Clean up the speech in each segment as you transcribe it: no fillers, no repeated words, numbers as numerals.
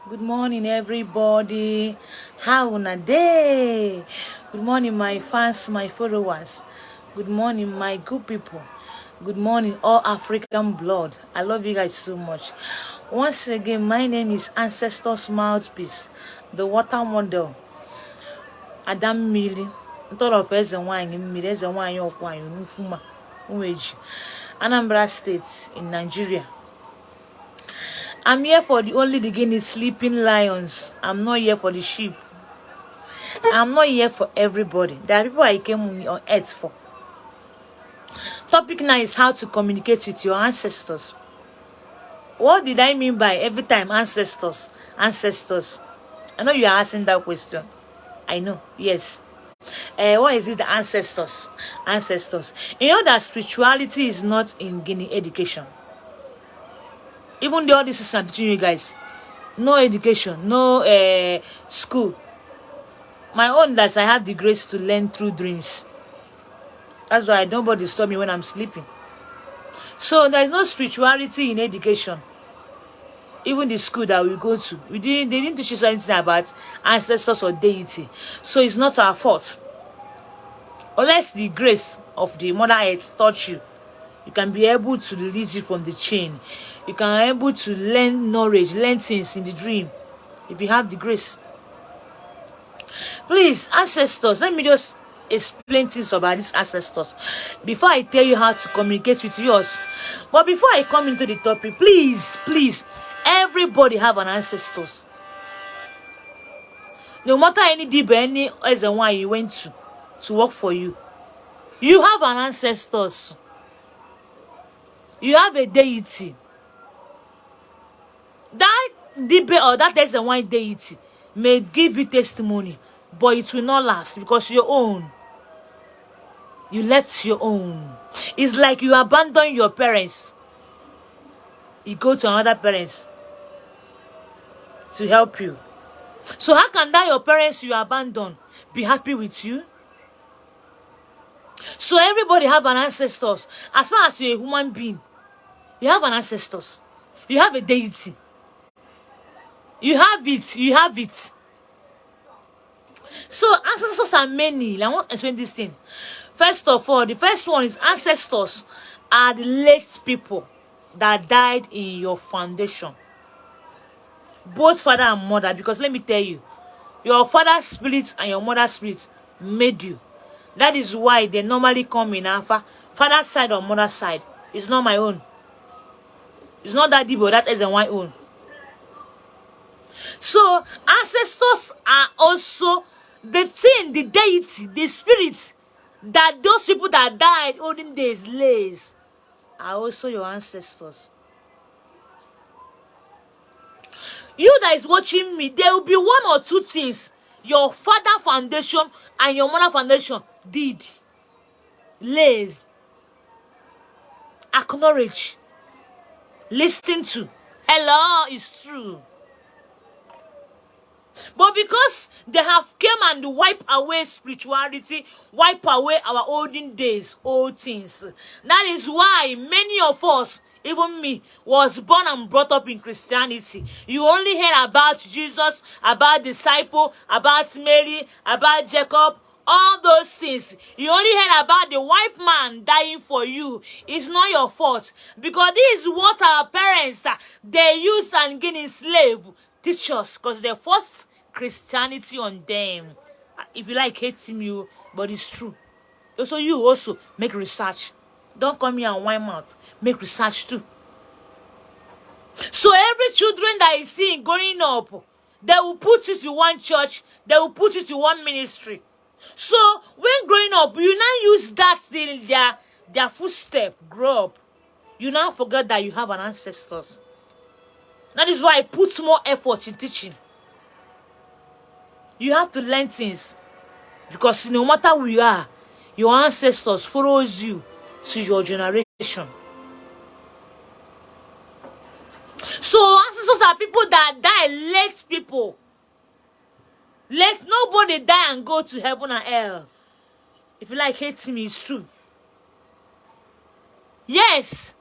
Good morning, everybody. How na day? Good morning, my fans, my followers. Good morning, my good people. Good morning, all African blood. I love you guys so much. Once again, my name is Ancestors Mouthpiece, the water model. Adam Mili. Thought of as a wine in Mili, as a wine of wine, Nufuma, Uweji, Anambra State in Nigeria. I'm here for the only the Guinea sleeping lions. I'm not here for the sheep. I'm not here for everybody. There are people I came on earth for. Topic now is how to communicate with your ancestors. What did I mean by every time ancestors? Ancestors. I know you are asking that question. I know. Yes. What is it? The ancestors. Ancestors. You know that spirituality is not in Guinea education. Even though this is between you guys, no education, no school. My own that I have the grace to learn through dreams. That's why nobody disturb me when I'm sleeping. So there's no spirituality in education. Even the school that we go to, they didn't teach us anything about ancestors or deity. So it's not our fault. Unless the grace of the Mother Earth touch you, you can be able to release you from the chain. You can be able to learn knowledge, learn things in the dream. If you have the grace. Please, ancestors, let me just explain things about these ancestors before I tell you how to communicate with yours. But before I come into the topic, please, everybody have an ancestors. No matter any deep, any as a one you went to work for you, you have an ancestors. You have a deity. That debate or that is a one deity may give you testimony, but it will not last because your own. You left your own. It's like you abandon your parents. You go to another parents to help you. So how can that your parents you abandon be happy with you? So everybody have an ancestors. As far as you're a human being, you have an ancestors. You have a deity. You have it. You have it. So ancestors are many. I want to explain this thing. First of all, the first one is ancestors are the late people that died in your foundation. Both father and mother. Because let me tell you, your father's spirit and your mother's spirit made you. That is why they normally come in alpha. Father's side or mother's side. It's not my own. It's not that deep, but that isn't my own. So ancestors are also the thing, the deity, the spirits that those people that died olden days lays are also your ancestors. You that is watching me, there will be one or two things your father foundation and your mother foundation did. Lays. Acknowledge. Listen to. Hello, it's true. But because they have come and wipe away spirituality, wipe away our olden days, old things. That is why many of us, even me, was born and brought up in Christianity. You only heard about Jesus, about disciple, about Mary, about Jacob, all those things. You only heard about the white man dying for you. It's not your fault. Because this is what our parents, they use and gain in slave teach us. Because they forced Christianity on them. If you like hating me, but it's true. Also, you also make research. Don't come here and whine mouth. Make research too. So every children that is seeing growing up, they will put you to one church, they will put you to one ministry. So when growing up, you now use that thing, their footstep, grow up. You now forget that you have an ancestors. That is why I put more effort in teaching. You have to learn things. Because no matter who you are, your ancestors follows you to your generation. So ancestors are people that die, late people. Let nobody die and go to heaven and hell. If you like hating me, it's true. Yes.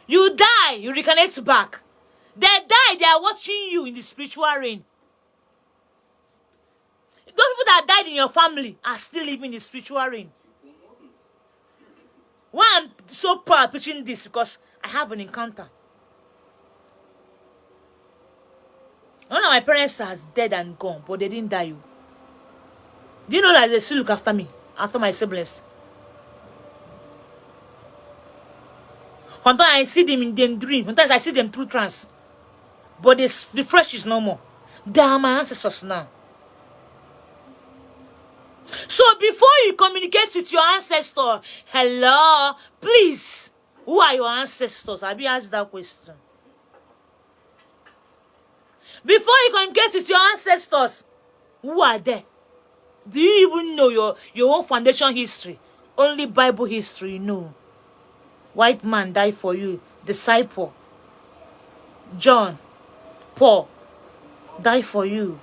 You die, you reincarnate back. They died, they are watching you in the spiritual realm. Those people that died in your family are still living in the spiritual realm. Why I'm so proud preaching this? Because I have an encounter. One of my parents are dead and gone, but they didn't die. Do you know that they still look after me, after my siblings? Sometimes I see them in their dream. Sometimes I see them through trance. But the flesh is no more. They are my ancestors now. So before you communicate with your ancestor, hello, please, who are your ancestors? Have you asked that question? Before you communicate with your ancestors, who are they? Do you even know your own foundation history? Only Bible history you know. White man died for you. Disciple. John. Paul. Died for you.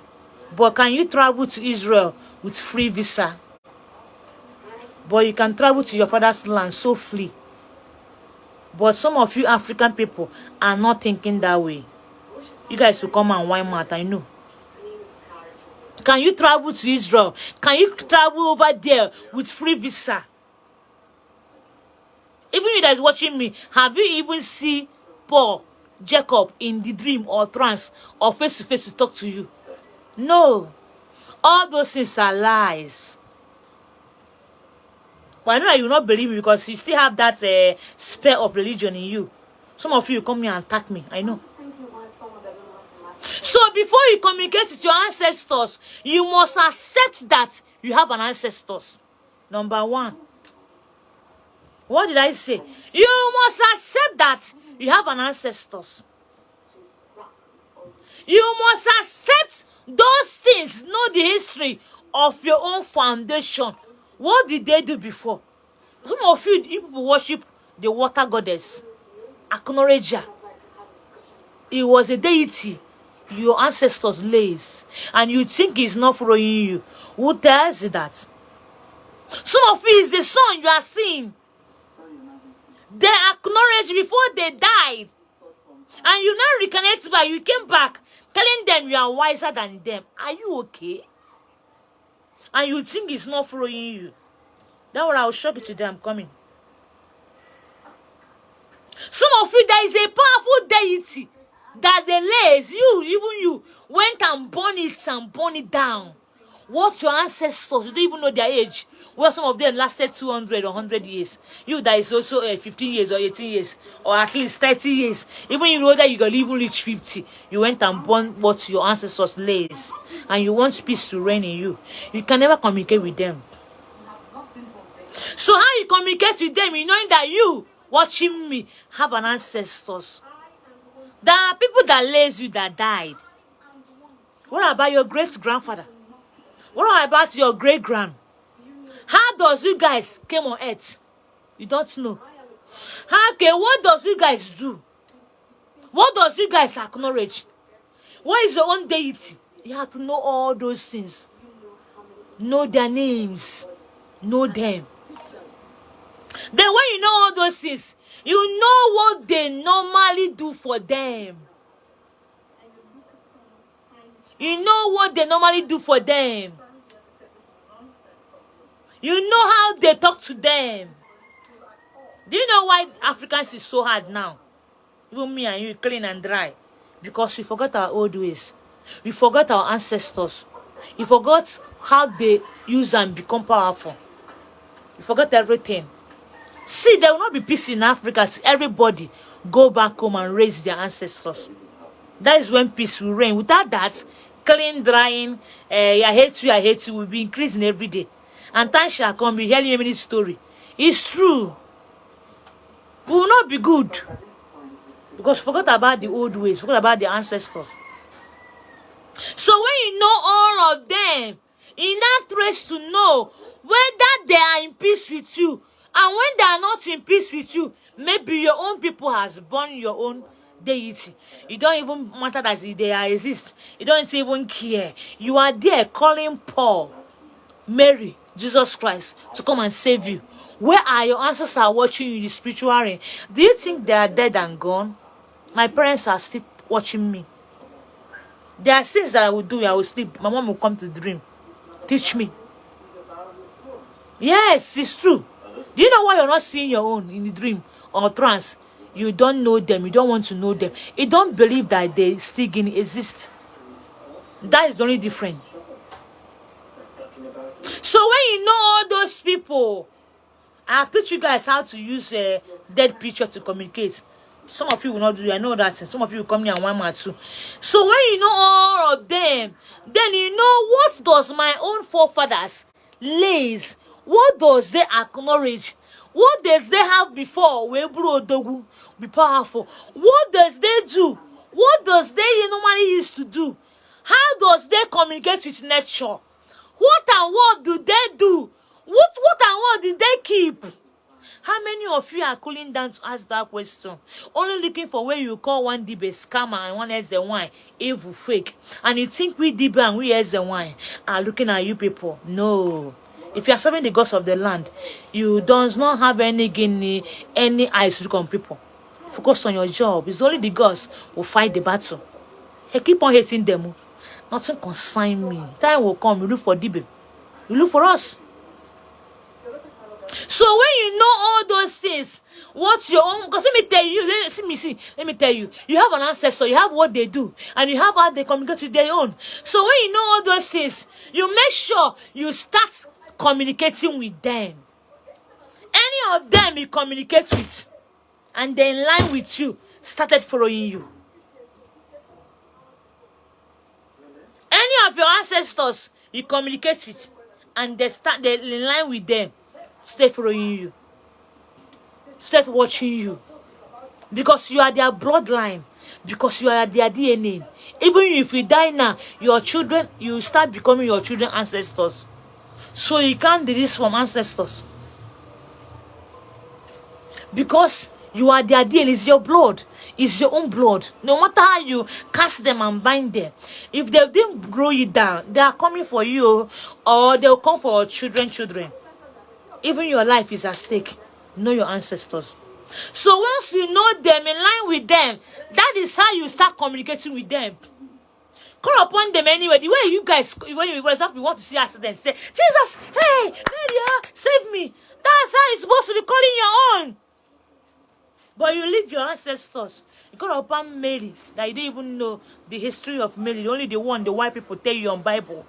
But can you travel to Israel with free visa? But you can travel to your father's land so free. But some of you African people are not thinking that way. You guys will come and whine mouth, I know. Can you travel to Israel? Can you travel over there with free visa? Even you guys watching me, have you even seen Paul, Jacob in the dream or trance or face to face to talk to you? No. All those things are lies. But I know that you will not believe me because you still have that spell of religion in you. Some of you come here and attack me, I know. So before you communicate with your ancestors, you must accept that you have an ancestors. Number one. What did I say? You must accept that you have an ancestors. You must accept those things. Know the history of your own foundation. What did they do before? Some of you people worship the water goddess, Aknoreja. It was a deity your ancestors lays, and you think he's not following you. Who tells you that? Some of you is the sun you are seeing. They acknowledged before they died, and you now reconnect back. You came back telling them you are wiser than them. Are you okay? And you think he's not following you. That's what I'll shock you today. I'm coming. Some of you, there is a powerful deity that the lays, even you, went and burn it down. What your ancestors, you don't even know their age. Well, some of them lasted 200 or 100 years. You that is also 15 years or 18 years, or at least 30 years. Even you know that you can even reach 50. You went and burned what your ancestors lays. And you want peace to reign in you. You can never communicate with them. So how you communicate with them, you knowing that you, watching me, have an ancestors. There are people that lays you that died. What about your great-grandfather? What about your great-grand? How does you guys came on earth? You don't know. Okay, what does you guys do? What does you guys acknowledge? What is your own deity? You have to know all those things. Know their names. Know them. Then when you know all those things, you know what they normally do for them. You know what they normally do for them. You know how they talk to them. Do you know why Africans is so hard now? Even me and you, clean and dry. Because we forgot our old ways. We forgot our ancestors. We forgot how they use and become powerful. We forgot everything. See, there will not be peace in Africa till everybody go back home and raise their ancestors. That is when peace will reign. Without that, clean, drying, I hate you will be increasing every day. And time shall come, be hearing many story. It's true. We will not be good. Because forget about the old ways, forget about the ancestors. So when you know all of them, in that race to know whether they are in peace with you, and when they are not in peace with you, maybe your own people has born your own deity. You don't even matter that they exist. You don't even care. You are there calling Paul, Mary, Jesus Christ to come and save you. Where are your ancestors are watching you in the spiritual realm? Do you think they are dead and gone? My parents are still watching me. There are things that I will do. I will sleep. My mom will come to dream, teach me. Yes, it's true. Do you know why you're not seeing your own in the dream or trance? You don't know them. You don't want to know them. You don't believe that they still can exist. That is the only difference. So when you know all those people, I have taught you guys how to use a dead picture to communicate. Some of you will not do it. I know that. Some of you will come here and 1 month too. So when you know all of them, then you know what does my own forefathers lays. What does they acknowledge? What does they have before? Be powerful. What does they do? What does they normally used to do? How does they communicate with nature? What and what do they do? What and what did they keep? How many of you are cooling down to ask that question? Only looking for where you call one DB scammer and one SZY evil fake. And you think we DB and we SZY are looking at you people? No. If you are serving the gods of the land, you does not have any eyes to look on people. Focus on your job. It's only the gods who fight the battle. Hey, keep on hating them. Nothing consign me. Time will come. You look for DB. You look for us. So when you know all those things, what's your own? Because let me tell you, let me tell you, you have an ancestor, you have what they do, and you have how they communicate with their own. So when you know all those things, you make sure you start communicating with them. Any of them you communicate with, and they in line with you, started following you. Any of your ancestors you communicate with, and they in line with them, stay following you. Start watching you. Because you are their bloodline. Because you are their DNA. Even if you die now, your children, you start becoming your children's ancestors. So you can't do this from ancestors. Because you are their DNA. It's your blood. It's your own blood. No matter how you cast them and bind them, if they didn't grow you down, they are coming for you, or they'll come for your children. Even your life is at stake. Know your ancestors. So once you know them, in line with them, that is how you start communicating with them. Call upon them anyway. The way you guys, when you, for example, you want to see accidents, say, Jesus, hey, Mary, save me. That's how you're supposed to be calling your own. But you leave your ancestors. You call upon Mary, that you don't even know the history of Mary. Only the one the white people tell you on Bible.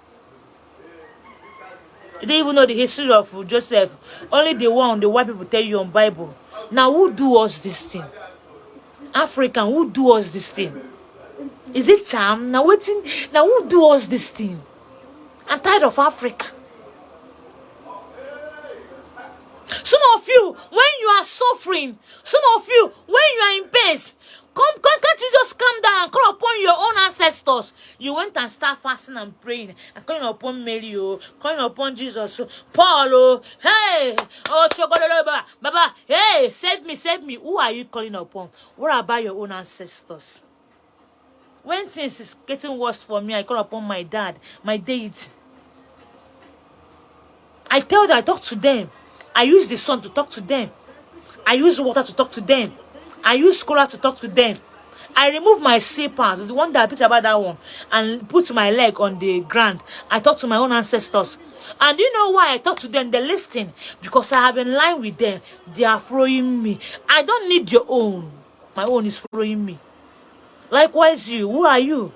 You don't even know the history of Joseph. Only the one the white people tell you on Bible. Now who do us this thing? African, who do us this thing? Is it charm? Now waiting. Now who do us this thing? I'm tired of Africa. Some of you, when you are suffering, some of you, when you are in pain, can't you just come down and call upon your own ancestors? You went and start fasting and praying and calling upon Mary, calling upon Jesus, Paul, hey, Baba, hey, save me. Who are you calling upon? What about your own ancestors? When things is getting worse for me, I call upon my dad, my deity. I talk to them. I use the sun to talk to them. I use water to talk to them. I use cola to talk to them. I remove my slippers, the one that I picture about that one, and put my leg on the ground. I talk to my own ancestors. And you know why I talk to them? They listen. Because I have in line with them. They are following me. I don't need your own. My own is following me. Likewise you. Who are you?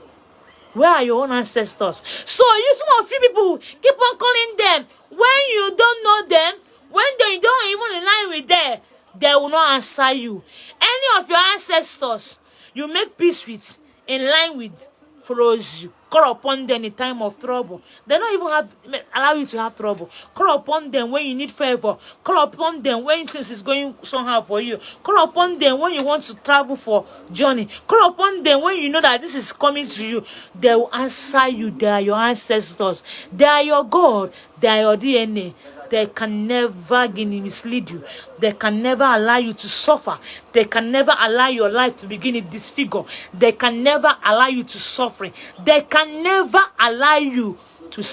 Where are your own ancestors? So you, some of you people, keep on calling them. When you don't know them, when they don't even in line with them, they will not answer you. Any of your ancestors you make peace with, in line with, follows you. Call upon them in time of trouble. They don't even allow you to have trouble. Call upon them when you need favor. Call upon them when things is going somehow for you. Call upon them when you want to travel for journey. Call upon them when you know that this is coming to you. They will answer you. They are your ancestors. They are your God. They are your DNA. They can never mislead you. They can never allow you to suffer. They can never allow your life to begin in disfigure. They can never allow you to suffer. They can never allow you to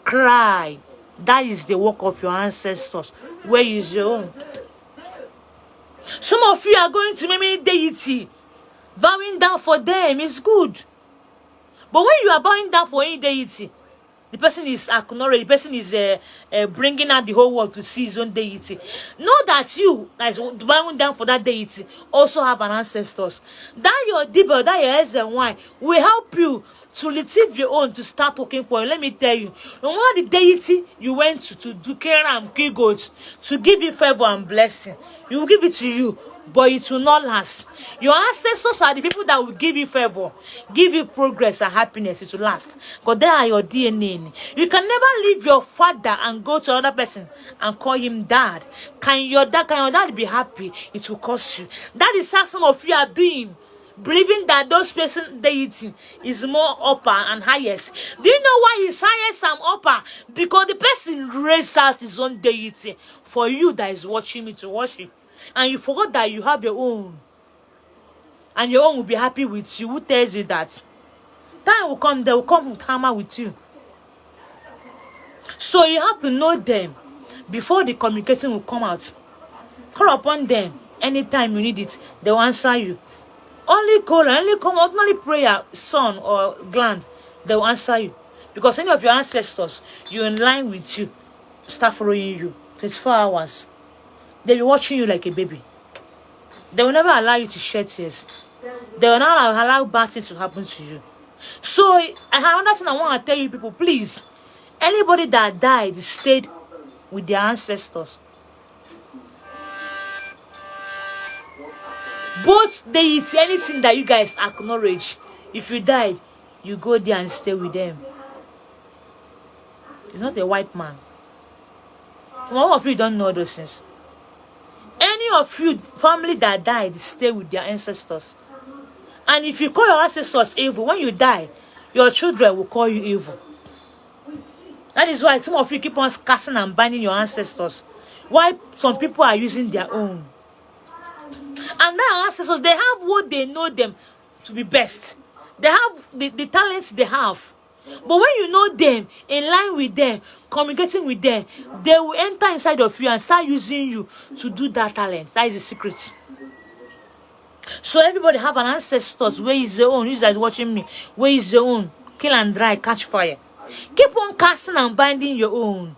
cry. That is the work of your ancestors. Where is your own? Some of you are going to maybe deity. Bowing down for them is good. But when you are bowing down for any deity, the person is acknowledged, the person is bringing out the whole world to see his own deity. Know that you, as bowing down for that deity, also have an ancestors. That your dibble, that your S and Y will help you to retrieve your own, to start working for you. Let me tell you, no matter the deity you went to do care and kill goats, to give you favor and blessing, he will give it to you. But it will not last. Your ancestors are the people that will give you favor, give you progress and happiness. It will last. Because they are your DNA. You can never leave your father and go to another person and call him dad. Can your dad be happy? It will cost you. That is how some of you are doing. Believing that those person deity is more upper and highest. Do you know why he's highest and upper? Because the person raised out his own deity for you that is watching me to worship. And you forgot that you have your own. And your own will be happy with you. Who tells you that? Time will come, they will come with hammer with you. So you have to know them before the communication will come out. Call upon them anytime you need it. They will answer you. Only call, only prayer, son or gland, they will answer you. Because any of your ancestors, you're in line with you, start following you 24 hours. They'll be watching you like a baby. They will never allow you to shed tears. They will not allow bad things to happen to you. So, I have another thing I want to tell you people, please. Anybody that died stayed with their ancestors. Both they eat anything that you guys acknowledge. If you died, you go there and stay with them. It's not a white man. Some of you don't know those things. Any of you family that died, stay with their ancestors. And if you call your ancestors evil, when you die, your children will call you evil. That is why some of you keep on cursing and binding your ancestors. Why some people are using their own. And their ancestors, they have what they know them to be best. They have the talents they have. But when you know them, in line with them, communicating with them, they will enter inside of you and start using you to do that talent. That is the secret. So everybody have an ancestors. Where is your own? You guys watching me. Where is your own? Kill and dry, catch fire. Keep on casting and binding your own.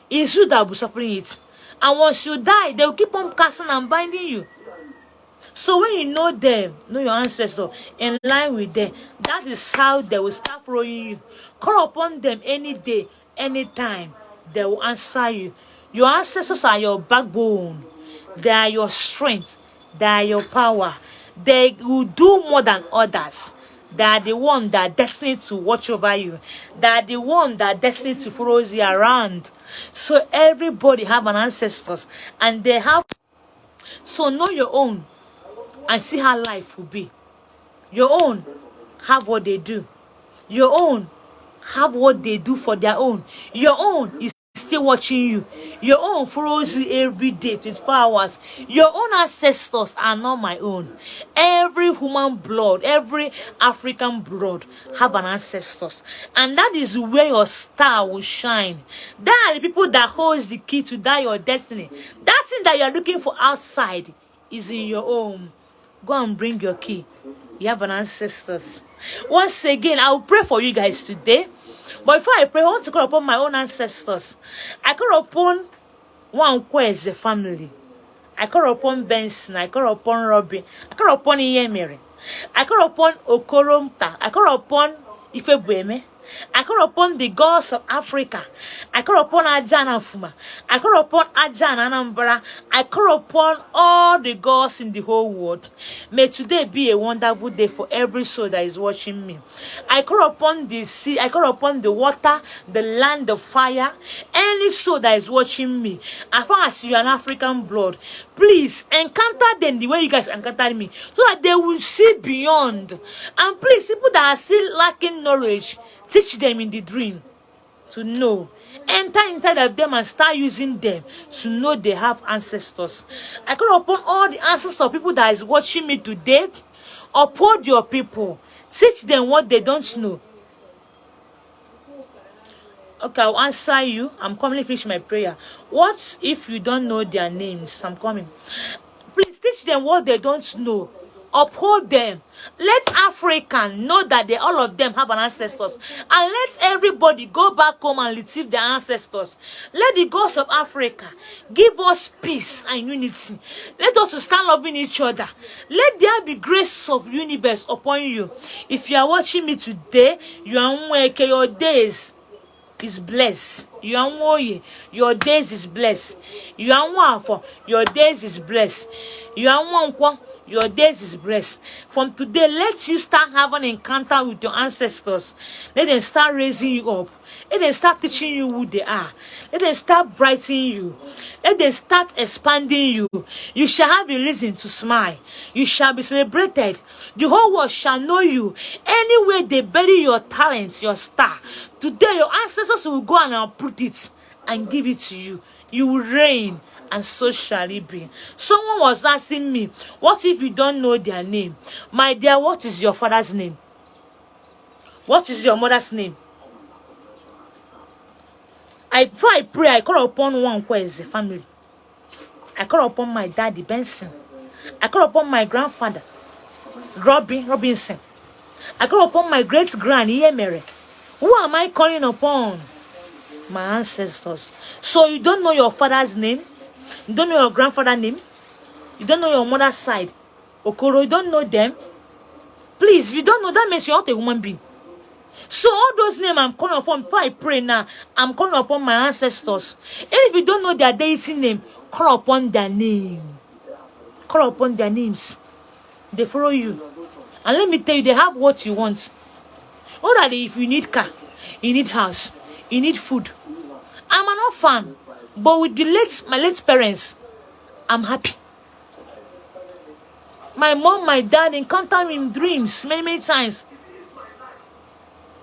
It's you that will be suffering it. And once you die, they will keep on casting and binding you. So when you know them, know your ancestors, in line with them, that is how they will start following you. Call upon them any day, anytime. They will answer you. Your ancestors are your backbone. They are your strength. They are your power. They will do more than others. They are the one that are destined to watch over you. They are the one that are destined to follow you around. So everybody have an ancestors. And they have... So know your own. And see how life will be. Your own have what they do. Your own have what they do for their own. Your own is still watching you. Your own follows you every day, 24 hours. Your own ancestors are not my own. Every human blood, every African blood have an ancestors. And that is where your star will shine. They are the people that holds the key to that your destiny. That thing that you are looking for outside is in your own. Go and bring your key. You have an ancestors. Once again, I will pray for you guys today. But before I pray, I want to call upon my own ancestors. I call upon one as a family. I call upon Benson. I call upon Robbie. I call upon Iyemere. I call upon Okoromta. I call upon Ifebueme. I call upon the gods of Africa. I call upon Ajana Fuma. I call upon Ajana Anambra. I call upon all the gods in the whole world. May today be a wonderful day for every soul that is watching me. I call upon the sea. I call upon the water, the land, the fire. Any soul that is watching me, as far as you are an African blood, please encounter them the way you guys encountered me, so that they will see beyond. And please, people that are still lacking knowledge, teach them in the dream to know. Enter inside of them and start using them to know they have ancestors. I call upon all the ancestors of people that is watching me today. Uphold your people. Teach them what they don't know. Okay, I'll answer you. I'm coming to finish my prayer. What if you don't know their names? I'm coming. Please teach them what they don't know. Uphold them. Let African know that they all of them have an ancestors, and let everybody go back home and retrieve their ancestors. Let the gods of Africa give us peace and unity. Let us stand loving each other. Let there be grace of universe upon you. If you are watching me today, you are working your days is blessed. You are Woye, your days is blessed. You are Wafo, your days is blessed. You are Wonkwa, your days is blessed. From today, let you start having an encounter with your ancestors. Let them start raising you up. Let them start teaching you who they are. Let them start brightening you. Let them start expanding you. You shall have a reason to smile. You shall be celebrated. The whole world shall know you. Anywhere they bury your talents, your star, today your ancestors will go and uproot it and give it to you. You will reign, and so shall it be. Someone was asking me, what if you don't know their name? My dear, what is your father's name? What is your mother's name? Before I pray, I call upon one who is a family. I call upon my daddy, Benson. I call upon my grandfather, Robinson. I call upon my great-grand, Iyemere. Who am I calling upon? My ancestors. So you don't know your father's name? You don't know your grandfather's name? You don't know your mother's side? Okoro, you don't know them? Please, if you don't know, that means you're not a human being. So all those names I'm calling upon, before I pray now, I'm calling upon my ancestors. And if you don't know their deity name, call upon their name. Call upon their names. They follow you. And let me tell you, they have what you want. Already, if you need car, you need house, you need food. I'm an orphan, but with my late parents, I'm happy. My mom, my dad encountered me in dreams many times.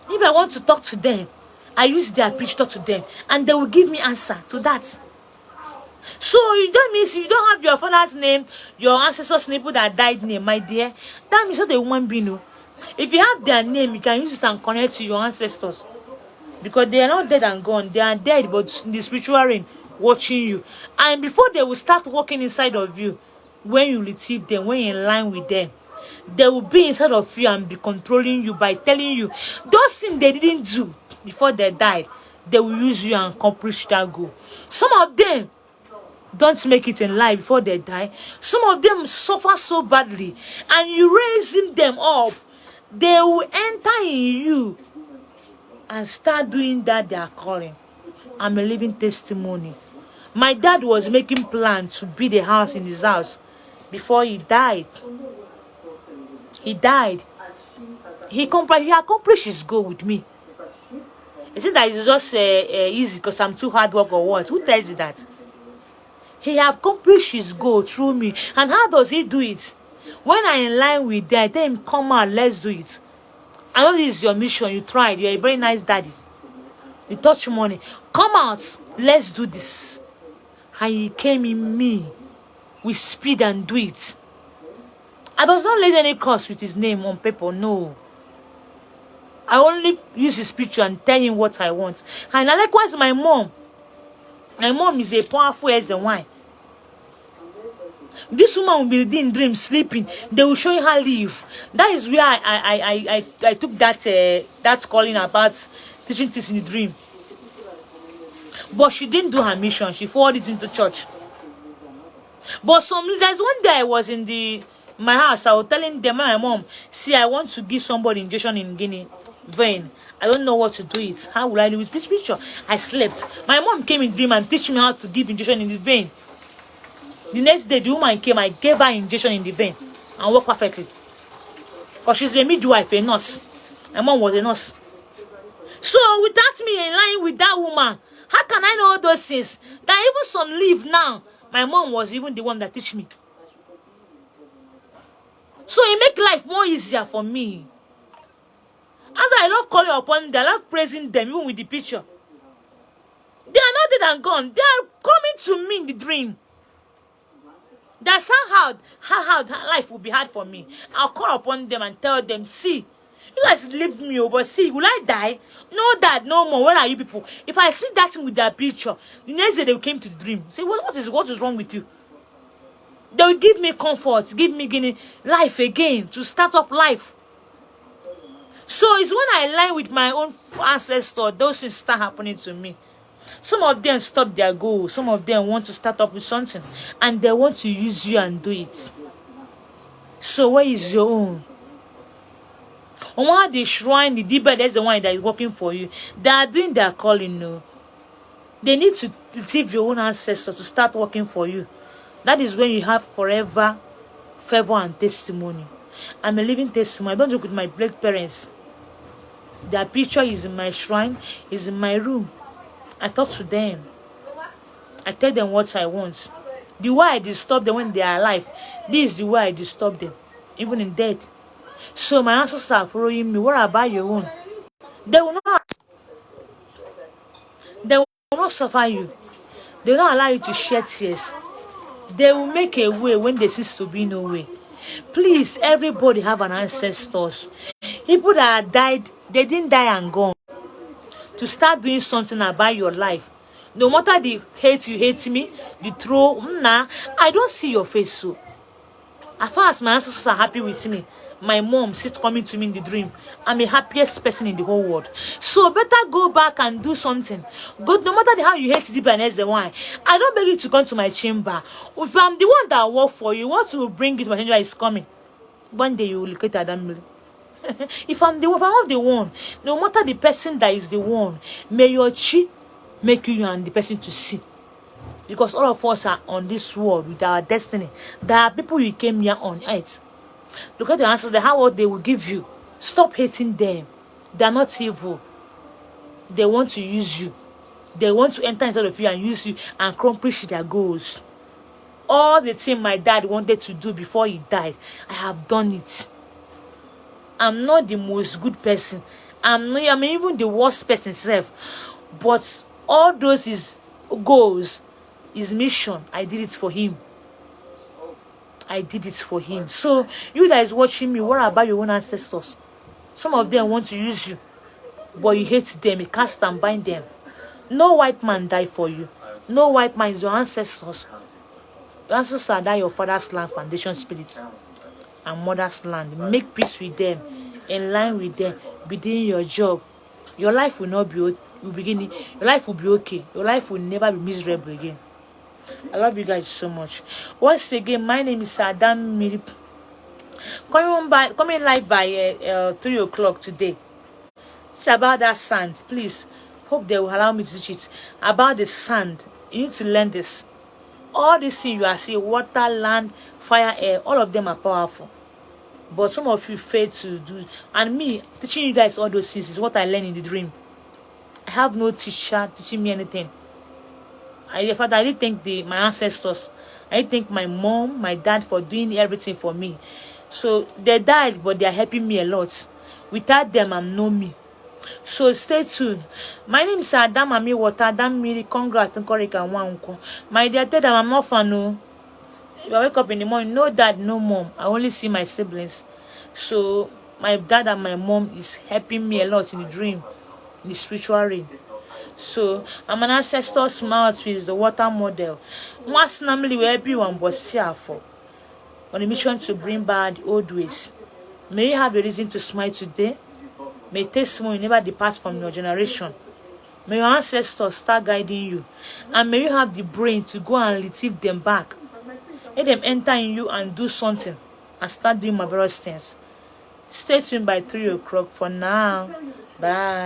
If I want to talk to them, I use their pitch to talk to them, and they will give me answer to that. So that means you don't have your father's name, your ancestors' name, people that died name, my dear. That means not a woman being. No. If you have their name, you can use it and connect to your ancestors, because they are not dead and gone. They are dead, but in the spiritual realm, watching you. And before they will start working inside of you, when you retrieve them, when you're in line with them, they will be inside of you and be controlling you by telling you those things they didn't do before they died. They will use you and accomplish that goal. Some of them don't make it in life before they die. Some of them suffer so badly, and you raising them up, they will enter in you and start doing that they are calling. I'm a living testimony. My dad was making plans to build a house in his house before he died. He died. He accomplished his goal with me. You think that it's just easy because I'm too hard work or what? Who tells you that? He accomplished his goal through me. And how does he do it? When I'm in line with that, I tell him, come out, let's do it. I know this is your mission. You tried. You're a very nice daddy. You touch money. Come out, let's do this. And he came in me with speed and do it. I was not laying any cross with his name on paper, no. I only use his picture and tell him what I want. And likewise, my mom. My mom is a powerful as a wine. This woman will be in dreams, sleeping. They will show you her live. That is where I took that calling about teaching things in the dream. But she didn't do her mission. She forwarded it into church. But there's one day I was in my house. I was telling them, my mom, see, I want to give somebody injection in Guinea vein. I don't know what to do it. How will I do it? This picture. I slept. My mom came in dream and teach me how to give injection in the vein. The next day, the woman came. I gave her injection in the vein and worked perfectly. Because she's a midwife, a nurse. My mom was a nurse. So without me in line with that woman, how can I know all those things? That even some leave now. My mom was even the one that teach me. So it make life more easier for me. As I love calling upon them, I love praising them, even with the picture. They are not dead and gone. They are coming to me in the dream. That's how life will be hard for me. I'll call upon them and tell them, see, you guys leave me over. See, will I die? No, Dad, no more. Where are you people? If I see that thing with that picture, the next day they came to the dream. Say, what is wrong with you? They will give me comfort, give me life again, to start up life. So it's when I align with my own ancestors, those things start happening to me. Some of them stop their goal. Some of them want to start up with something, and they want to use you and do it. So where is your own? On one the shrine, the deeper, that's the one that is working for you. They are doing their calling, no. They need to leave your own ancestor to start working for you. That is when you have forever favor and testimony. I'm a living testimony. I don't joke with my black parents. Their picture is in my shrine, is in my room. I talk to them. I tell them what I want. The way I disturb them when they are alive, this is the way I disturb them, even in death. So my ancestors are following me. What about your own? They will not suffer you. They will not allow you to shed tears. They will make a way when there seems to be no way. Please, everybody have an ancestors. People that died, they didn't die and gone. To start doing something about your life. No matter the hate you hate me, the throw, I don't see your face so. As far as my ancestors are happy with me, my mom sits coming to me in the dream. I'm the happiest person in the whole world. So better go back and do something. Go, no matter how you hate deep and that's the why. I don't beg you to come to my chamber. If I'm the one that work for you, what will bring you to my chamber is coming. One day you will look at Adam. If I'm not the one, no matter the person that is the one, may your chi make you and the person to see. Because all of us are on this world with our destiny. There are people you came here on earth. Look at the answers, what they will give you. Stop hating them. They are not evil. They want to use you. They want to enter inside of you and use you and accomplish their goals. All the thing my dad wanted to do before he died, I have done it. I'm not the most good person. I'm even the worst person self. But all those his goals, his mission, I did it for him. I did it for him. So you that is watching me, what about your own ancestors? Some of them want to use you, but you hate them. You can't stand by them. No white man died for you. No white man is your ancestors. Your ancestors are that your father's land, foundation spirits, and mother's land. Make peace with them, in line with them, be doing your job. Your life will not be your life will be okay. Your life will never be miserable again. I love you guys so much. Once again, my name is Adam Miri. Coming live by 3 o'clock today. It's about that sand. Please, hope they will allow me to teach it. About the sand. You need to learn this. All these things you are seeing, water, land, fire, air, all of them are powerful. But some of you fail to do. And me, teaching you guys all those things is what I learned in the dream. I have no teacher teaching me anything. I didn't thank my ancestors. I didn't thank my mom, my dad for doing everything for me. So they died, but they are helping me a lot. Without them, I'm no me. So stay tuned. My name is Adam Ami Water. Adam Miri. Congrats and Korika Wanko. My dear, tell them I'm not fan. No. If I wake up in the morning, no dad, no mom. I only see my siblings. So my dad and my mom is helping me a lot in the dream, in the spiritual realm. So I'm an ancestor mouthpiece, the water model. Once normally where everyone was here for on a mission to bring back the old ways. May you have a reason to smile today. May testimony never depart from your generation. May your ancestors start guiding you. And may you have the brain to go and retrieve them back. Let them enter in you and do something and start doing marvelous things. Stay tuned by 3 o'clock for now. Bye.